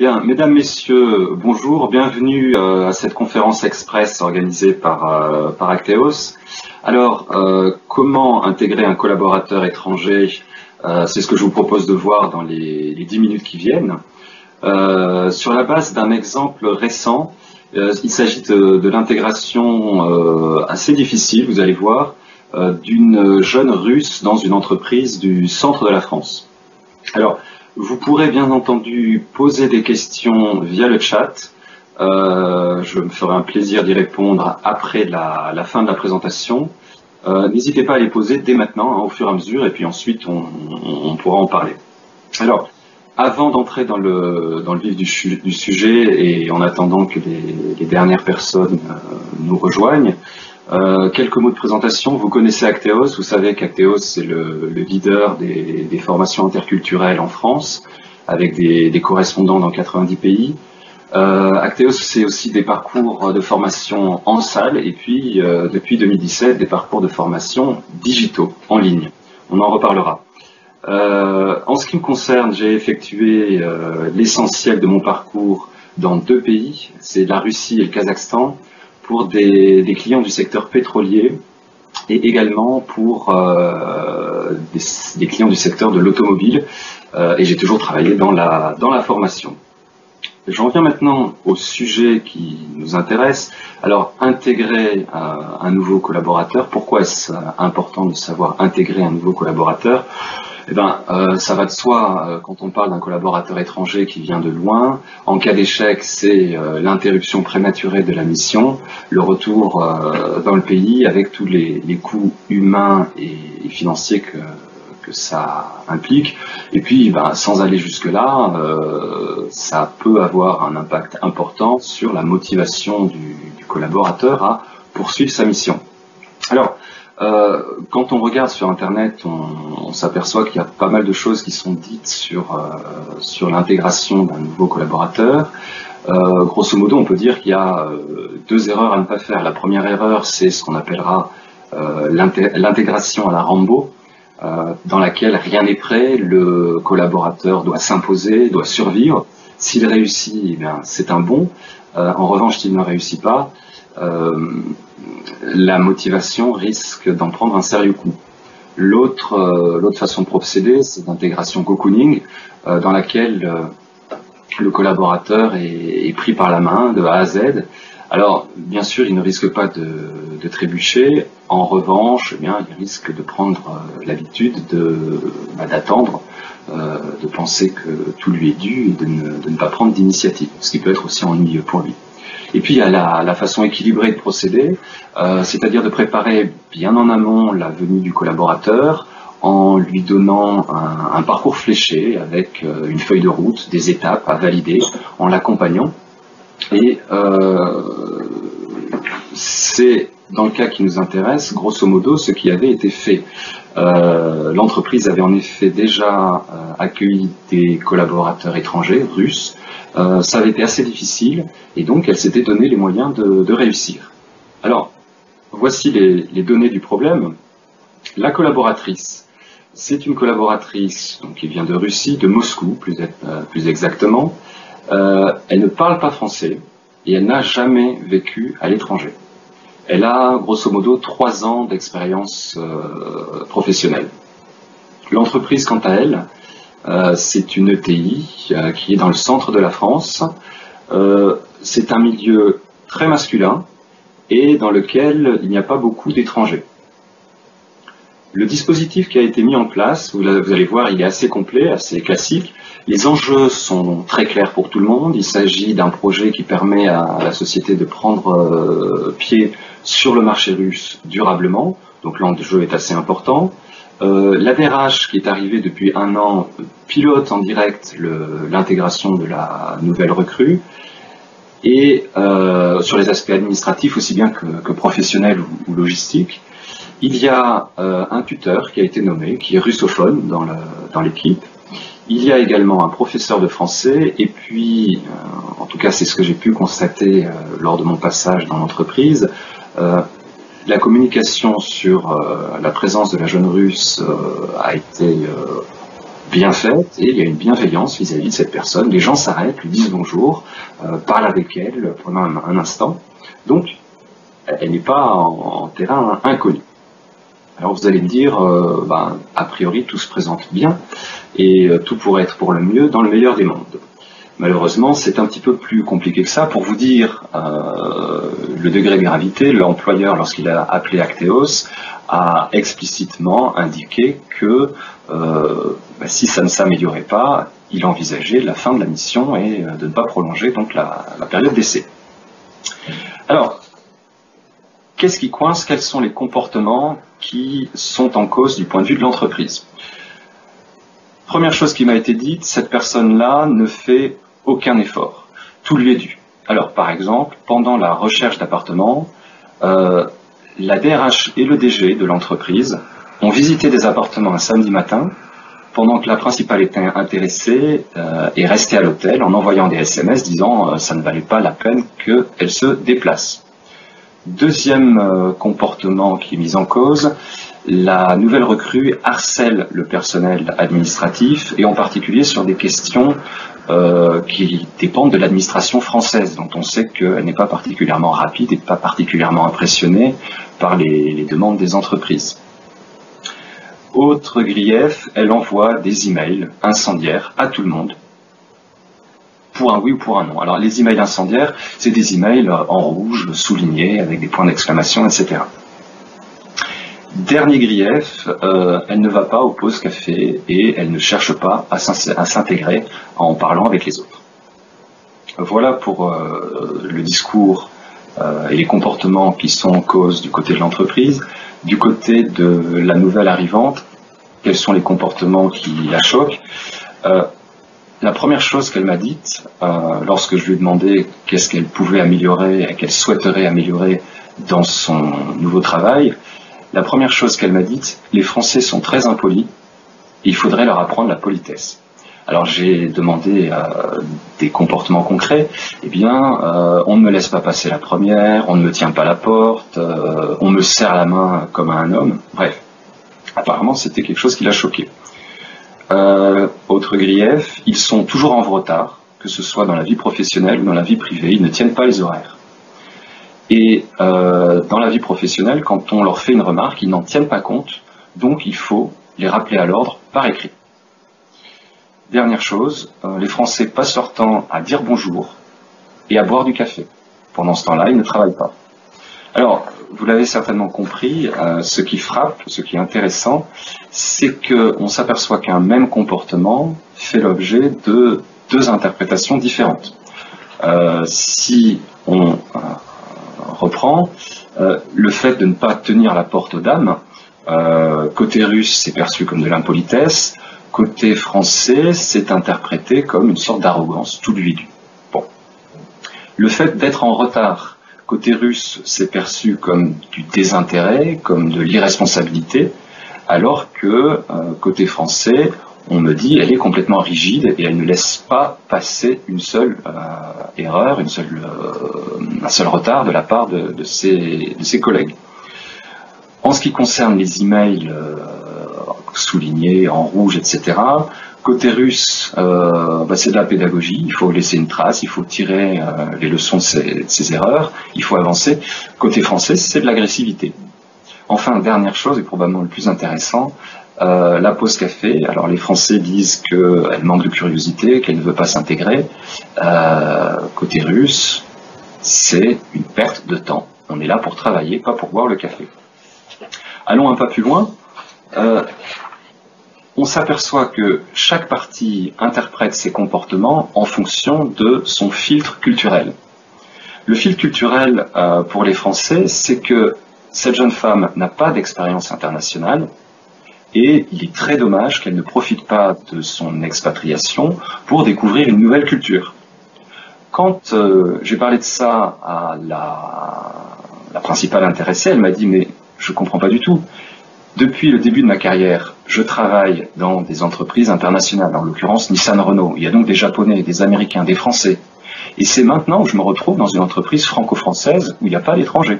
Bien, mesdames, messieurs, bonjour, bienvenue à cette conférence express organisée par Acteos. Alors, comment intégrer un collaborateur étranger? C'est ce que je vous propose de voir dans les 10 minutes qui viennent. Sur la base d'un exemple récent, il s'agit de l'intégration assez difficile, vous allez voir, d'une jeune Russe dans une entreprise du centre de la France. Alors, vous pourrez bien entendu poser des questions via le chat. Je me ferai un plaisir d'y répondre après la fin de la présentation. N'hésitez pas à les poser dès maintenant, au fur et à mesure, et puis ensuite on pourra en parler. Alors, avant d'entrer dans le vif du sujet et en attendant que les dernières personnes nous rejoignent, quelques mots de présentation. Vous connaissez Acteos, vous savez qu'Acteos c'est le leader des formations interculturelles en France, avec des correspondants dans 90 pays. Acteos c'est aussi des parcours de formation en salle et puis depuis 2017 des parcours de formation digitaux, en ligne. On en reparlera. En ce qui me concerne, j'ai effectué l'essentiel de mon parcours dans 2 pays, c'est la Russie et le Kazakhstan, pour des clients du secteur pétrolier et également pour des clients du secteur de l'automobile, et j'ai toujours travaillé dans la formation. J'en viens maintenant au sujet qui nous intéresse. Alors, intégrer un nouveau collaborateur, pourquoi est-ce important de savoir intégrer un nouveau collaborateur? Eh bien, ça va de soi quand on parle d'un collaborateur étranger qui vient de loin. En cas d'échec, c'est l'interruption prématurée de la mission, le retour dans le pays avec tous les coûts humains et financiers que ça implique. Et puis, sans aller jusque-là, ça peut avoir un impact important sur la motivation du collaborateur à poursuivre sa mission. Alors, quand on regarde sur Internet, on s'aperçoit qu'il y a pas mal de choses qui sont dites sur l'intégration d'un nouveau collaborateur. Grosso modo, on peut dire qu'il y a 2 erreurs à ne pas faire. La première erreur, c'est ce qu'on appellera l'intégration à la Rambo, dans laquelle rien n'est prêt, le collaborateur doit s'imposer, doit survivre. S'il réussit, eh bien, c'est un bon. En revanche, s'il ne réussit pas, la motivation risque d'en prendre un sérieux coup. L'autre façon de procéder, c'est l'intégration cocooning, dans laquelle le collaborateur est pris par la main de A à Z. Alors, bien sûr, il ne risque pas de trébucher. En revanche, eh bien, il risque de prendre l'habitude d'attendre, de penser que tout lui est dû et de ne pas prendre d'initiative, ce qui peut être aussi ennuyeux pour lui. Et puis il y a la façon équilibrée de procéder, c'est-à-dire de préparer bien en amont la venue du collaborateur en lui donnant un parcours fléché avec une feuille de route, des étapes à valider, en l'accompagnant. Et c'est dans le cas qui nous intéresse, grosso modo, ce qui avait été fait. L'entreprise avait en effet déjà accueilli des collaborateurs étrangers, russes. Ça avait été assez difficile et donc elle s'était donné les moyens de réussir. Alors, voici les données du problème. La collaboratrice, c'est une collaboratrice donc, qui vient de Russie, de Moscou plus exactement. Elle ne parle pas français et elle n'a jamais vécu à l'étranger. Elle a grosso modo 3 ans d'expérience professionnelle. L'entreprise, quant à elle, c'est une ETI qui est dans le centre de la France. C'est un milieu très masculin et dans lequel il n'y a pas beaucoup d'étrangers. Le dispositif qui a été mis en place, vous allez voir, il est assez complet, assez classique. Les enjeux sont très clairs pour tout le monde. Il s'agit d'un projet qui permet à la société de prendre pied sur le marché russe durablement. Donc l'enjeu est assez important. La DRH qui est arrivée depuis 1 an pilote en direct l'intégration de la nouvelle recrue et sur les aspects administratifs aussi bien que professionnels ou logistiques. Il y a un tuteur qui a été nommé, qui est russophone dans l'équipe. Il y a également un professeur de français et puis, en tout cas c'est ce que j'ai pu constater lors de mon passage dans l'entreprise, la communication sur la présence de la jeune russe a été bien faite et il y a une bienveillance vis-à-vis de cette personne. Les gens s'arrêtent, lui disent bonjour, parlent avec elle pendant un instant. Donc, elle n'est pas en terrain inconnu. Alors vous allez me dire, a priori tout se présente bien et tout pourrait être pour le mieux dans le meilleur des mondes. Malheureusement, c'est un petit peu plus compliqué que ça. Pour vous dire le degré de gravité, l'employeur, lorsqu'il a appelé Acteos, a explicitement indiqué que si ça ne s'améliorait pas, il envisageait la fin de la mission et de ne pas prolonger donc la période d'essai. Alors, qu'est-ce qui coince? Quels sont les comportements qui sont en cause du point de vue de l'entreprise? Première chose qui m'a été dite, cette personne-là ne fait aucun effort. Tout lui est dû. Alors, par exemple, pendant la recherche d'appartements, la DRH et le DG de l'entreprise ont visité des appartements un samedi matin, pendant que la principale était intéressée et restée à l'hôtel en envoyant des SMS disant ça ne valait pas la peine qu'elle se déplace. Deuxième comportement qui est mis en cause, la nouvelle recrue harcèle le personnel administratif et en particulier sur des questions qui dépendent de l'administration française, dont on sait qu'elle n'est pas particulièrement rapide et pas particulièrement impressionnée par les demandes des entreprises. Autre grief, elle envoie des emails incendiaires à tout le monde, pour un oui ou pour un non. Alors les emails incendiaires, c'est des emails en rouge, soulignés, avec des points d'exclamation, etc. Dernier grief, elle ne va pas aux pauses café et elle ne cherche pas à s'intégrer en parlant avec les autres. Voilà pour le discours et les comportements qui sont en cause du côté de l'entreprise. Du côté de la nouvelle arrivante, quels sont les comportements qui la choquent? La première chose qu'elle m'a dite, lorsque je lui ai demandé qu'est-ce qu'elle pouvait améliorer et qu'elle souhaiterait améliorer dans son nouveau travail, la première chose qu'elle m'a dite, les Français sont très impolis, il faudrait leur apprendre la politesse. Alors j'ai demandé des comportements concrets, eh bien on ne me laisse pas passer la première, on ne me tient pas la porte, on me serre la main comme à un homme, bref. Apparemment c'était quelque chose qui l'a choqué. Autre grief, ils sont toujours en retard, que ce soit dans la vie professionnelle ou dans la vie privée, ils ne tiennent pas les horaires. Et dans la vie professionnelle, quand on leur fait une remarque, ils n'en tiennent pas compte, donc il faut les rappeler à l'ordre par écrit. Dernière chose, les Français passent leur temps à dire bonjour et à boire du café. Pendant ce temps-là, ils ne travaillent pas. Alors, vous l'avez certainement compris, ce qui frappe, ce qui est intéressant, c'est qu'on s'aperçoit qu'un même comportement fait l'objet de deux interprétations différentes. Si on reprend le fait de ne pas tenir la porte aux dames, côté russe, c'est perçu comme de l'impolitesse, côté français, c'est interprété comme une sorte d'arrogance, tout lui est dû. Bon. Le fait d'être en retard, côté russe, c'est perçu comme du désintérêt, comme de l'irresponsabilité, alors que côté français, on me dit elle est complètement rigide et elle ne laisse pas passer une seule erreur, un seul retard de la part de ses collègues. En ce qui concerne les emails soulignés en rouge, etc., côté russe, c'est de la pédagogie, il faut laisser une trace, il faut tirer les leçons de ces erreurs, il faut avancer. Côté français, c'est de l'agressivité. Enfin, dernière chose, et probablement le plus intéressant, la pause café. Alors les Français disent qu'elle manque de curiosité, qu'elle ne veut pas s'intégrer. Côté russe, c'est une perte de temps. On est là pour travailler, pas pour boire le café. Allons un pas plus loin. On s'aperçoit que chaque partie interprète ses comportements en fonction de son filtre culturel. Le filtre culturel pour les Français, c'est que cette jeune femme n'a pas d'expérience internationale et il est très dommage qu'elle ne profite pas de son expatriation pour découvrir une nouvelle culture. Quand j'ai parlé de ça à la principale intéressée, elle m'a dit « mais je ne comprends pas du tout. Depuis le début de ma carrière, je travaille dans des entreprises internationales, en l'occurrence Nissan-Renault. Il y a donc des Japonais, des Américains, des Français. Et c'est maintenant que je me retrouve dans une entreprise franco-française où il n'y a pas d'étrangers.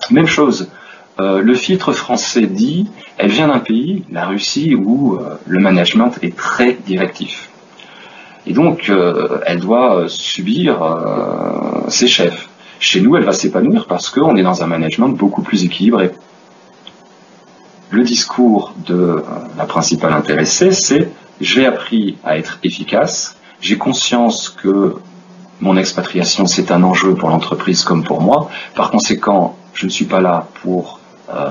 Même chose, Le filtre français dit, elle vient d'un pays, la Russie, où le management est très directif. Et donc, elle doit subir ses chefs. Chez nous, elle va s'épanouir parce qu'on est dans un management beaucoup plus équilibré. Le discours de la principale intéressée, c'est « j'ai appris à être efficace, j'ai conscience que mon expatriation, c'est un enjeu pour l'entreprise comme pour moi. Par conséquent, je ne suis pas là pour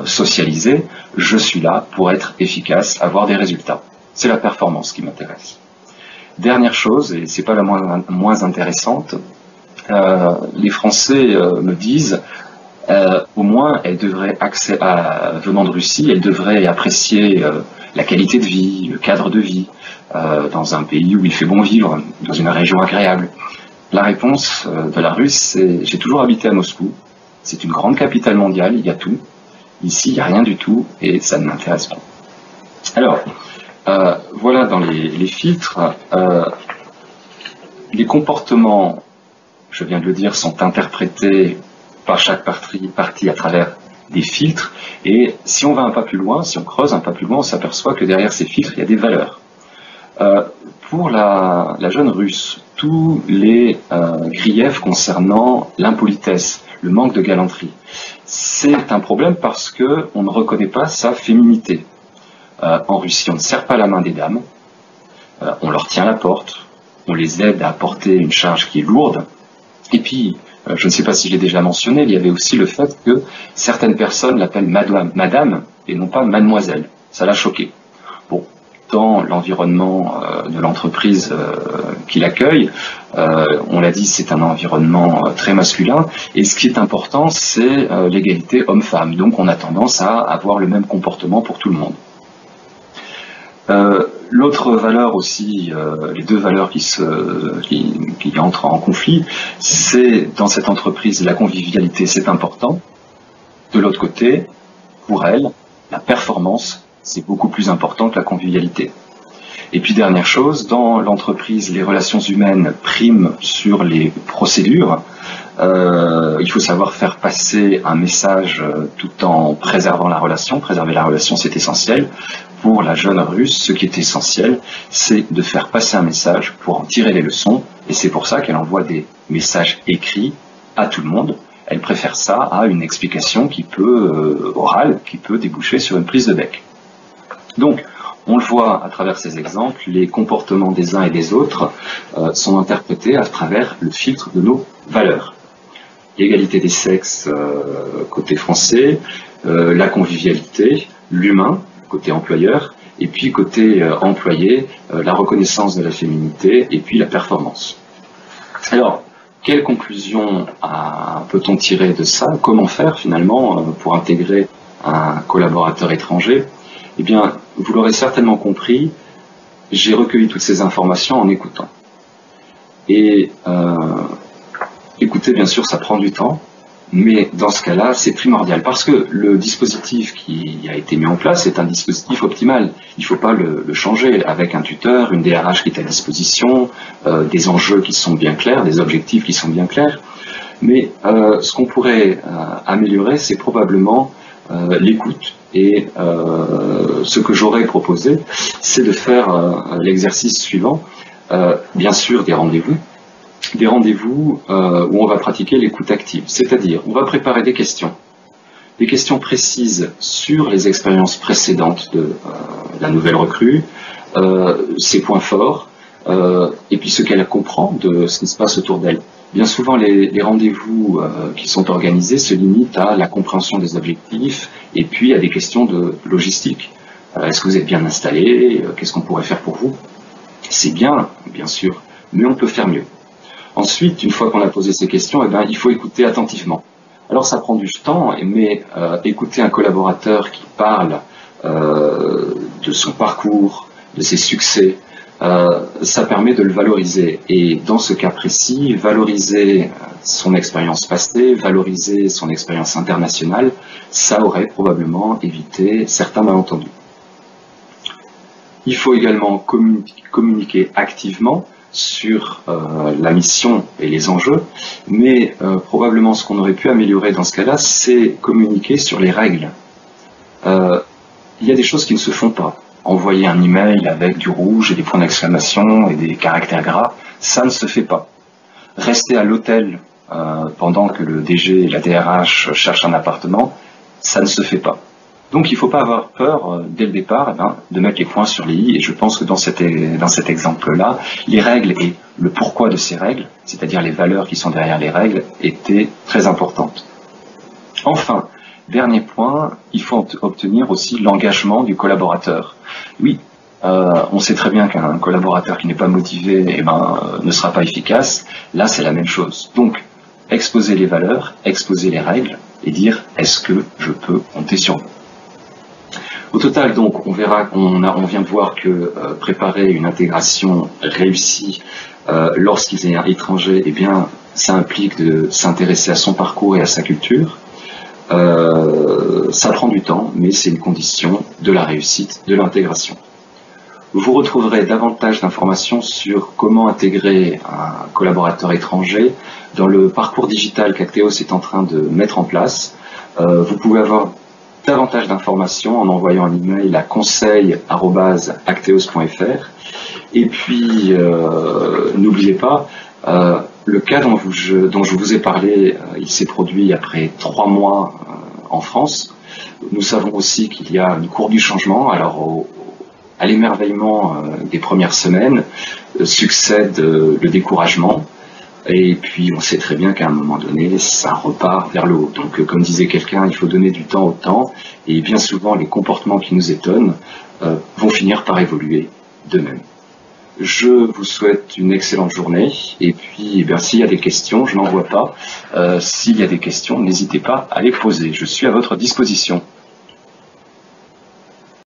socialiser, je suis là pour être efficace, avoir des résultats. C'est la performance qui m'intéresse. » Dernière chose, et c'est pas la moins intéressante, les Français me disent au moins, elle devrait venant de Russie, elle devrait apprécier la qualité de vie, le cadre de vie, dans un pays où il fait bon vivre, dans une région agréable. La réponse de la Russe, c'est « j'ai toujours habité à Moscou, c'est une grande capitale mondiale, il y a tout, ici il n'y a rien du tout et ça ne m'intéresse pas ». Alors, voilà dans les filtres, les comportements, je viens de le dire, sont interprétés par chaque partie à travers des filtres, et si on va un pas plus loin, si on creuse un pas plus loin, on s'aperçoit que derrière ces filtres, il y a des valeurs. Pour la jeune Russe, tous les griefs concernant l'impolitesse, le manque de galanterie, c'est un problème parce qu'on ne reconnaît pas sa féminité. En Russie, on ne serre pas la main des dames, on leur tient la porte, on les aide à porter une charge qui est lourde, et puis, je ne sais pas si je l'ai déjà mentionné, il y avait aussi le fait que certaines personnes l'appellent madame et non pas mademoiselle. Ça l'a choqué. Bon, dans l'environnement de l'entreprise qui l'accueille, on l'a dit, c'est un environnement très masculin, et ce qui est important, c'est l'égalité homme-femme. Donc on a tendance à avoir le même comportement pour tout le monde. L'autre valeur aussi, les deux valeurs qui entrent en conflit, c'est dans cette entreprise, la convivialité, c'est important. De l'autre côté, pour elle, la performance, c'est beaucoup plus important que la convivialité. Et puis dernière chose, dans l'entreprise, les relations humaines priment sur les procédures. Il faut savoir faire passer un message tout en préservant la relation. Préserver la relation, c'est essentiel. Pour la jeune Russe, ce qui est essentiel, c'est de faire passer un message pour en tirer les leçons. Et c'est pour ça qu'elle envoie des messages écrits à tout le monde. Elle préfère ça à une explication qui peut, orale, qui peut déboucher sur une prise de bec. Donc, on le voit à travers ces exemples, les comportements des uns et des autres sont interprétés à travers le filtre de nos valeurs. L'égalité des sexes côté français, la convivialité, l'humain côté employeur, et puis côté employé, la reconnaissance de la féminité et puis la performance. Alors, quelle conclusion peut-on tirer de ça? Comment faire finalement pour intégrer un collaborateur étranger? Eh bien, vous l'aurez certainement compris, j'ai recueilli toutes ces informations en écoutant. Et écouter, bien sûr, ça prend du temps, mais dans ce cas-là, c'est primordial, parce que le dispositif qui a été mis en place est un dispositif optimal. Il ne faut pas le changer avec un tuteur, une DRH qui est à disposition, des enjeux qui sont bien clairs, des objectifs qui sont bien clairs. Mais ce qu'on pourrait améliorer, c'est probablement l'écoute. Et ce que j'aurais proposé, c'est de faire l'exercice suivant. Bien sûr, des rendez-vous où on va pratiquer l'écoute active. C'est-à-dire, on va préparer des questions précises sur les expériences précédentes de la nouvelle recrue, ses points forts, et puis ce qu'elle comprend de ce qui se passe autour d'elle. Bien souvent, les rendez-vous qui sont organisés se limitent à la compréhension des objectifs et puis à des questions de logistique. Est-ce que vous êtes bien installé? Qu'est-ce qu'on pourrait faire pour vous? C'est bien, bien sûr, mais on peut faire mieux. Ensuite, une fois qu'on a posé ces questions, eh bien, il faut écouter attentivement. Alors ça prend du temps, mais écouter un collaborateur qui parle de son parcours, de ses succès, ça permet de le valoriser. Et dans ce cas précis, valoriser son expérience passée, valoriser son expérience internationale, ça aurait probablement évité certains malentendus. Il faut également communiquer activement. sur la mission et les enjeux, mais probablement ce qu'on aurait pu améliorer dans ce cas-là, c'est communiquer sur les règles. Il y a des choses qui ne se font pas. Envoyer un email avec du rouge et des points d'exclamation et des caractères gras, ça ne se fait pas. Rester à l'hôtel pendant que le DG et la DRH cherchent un appartement, ça ne se fait pas. Donc il ne faut pas avoir peur dès le départ de mettre les points sur les i, et je pense que dans cet exemple-là, les règles et le pourquoi de ces règles, c'est-à-dire les valeurs qui sont derrière les règles, étaient très importantes. Enfin, dernier point, il faut obtenir aussi l'engagement du collaborateur. Oui, on sait très bien qu'un collaborateur qui n'est pas motivé ne sera pas efficace. Là, c'est la même chose. Donc, exposer les valeurs, exposer les règles et dire « est-ce que je peux compter sur vous ?» Au total, donc, on verra, on vient de voir que préparer une intégration réussie lorsqu'il est un étranger, eh bien, ça implique de s'intéresser à son parcours et à sa culture. Ça prend du temps, mais c'est une condition de la réussite de l'intégration. Vous retrouverez davantage d'informations sur comment intégrer un collaborateur étranger dans le parcours digital qu'Acteos est en train de mettre en place. Vous pouvez avoir davantage d'informations en envoyant un email à conseil@acteos.fr. Et puis, n'oubliez pas, le cas dont je vous ai parlé, il s'est produit après 3 mois en France. Nous savons aussi qu'il y a une courbe du changement. Alors, à l'émerveillement des premières semaines succède le découragement. Et puis, on sait très bien qu'à un moment donné, ça repart vers le haut. Donc, comme disait quelqu'un, il faut donner du temps au temps. Et bien souvent, les comportements qui nous étonnent vont finir par évoluer d'eux-mêmes. Je vous souhaite une excellente journée. Et puis, s'il y a des questions, je n'en vois pas. S'il y a des questions, n'hésitez pas à les poser. Je suis à votre disposition.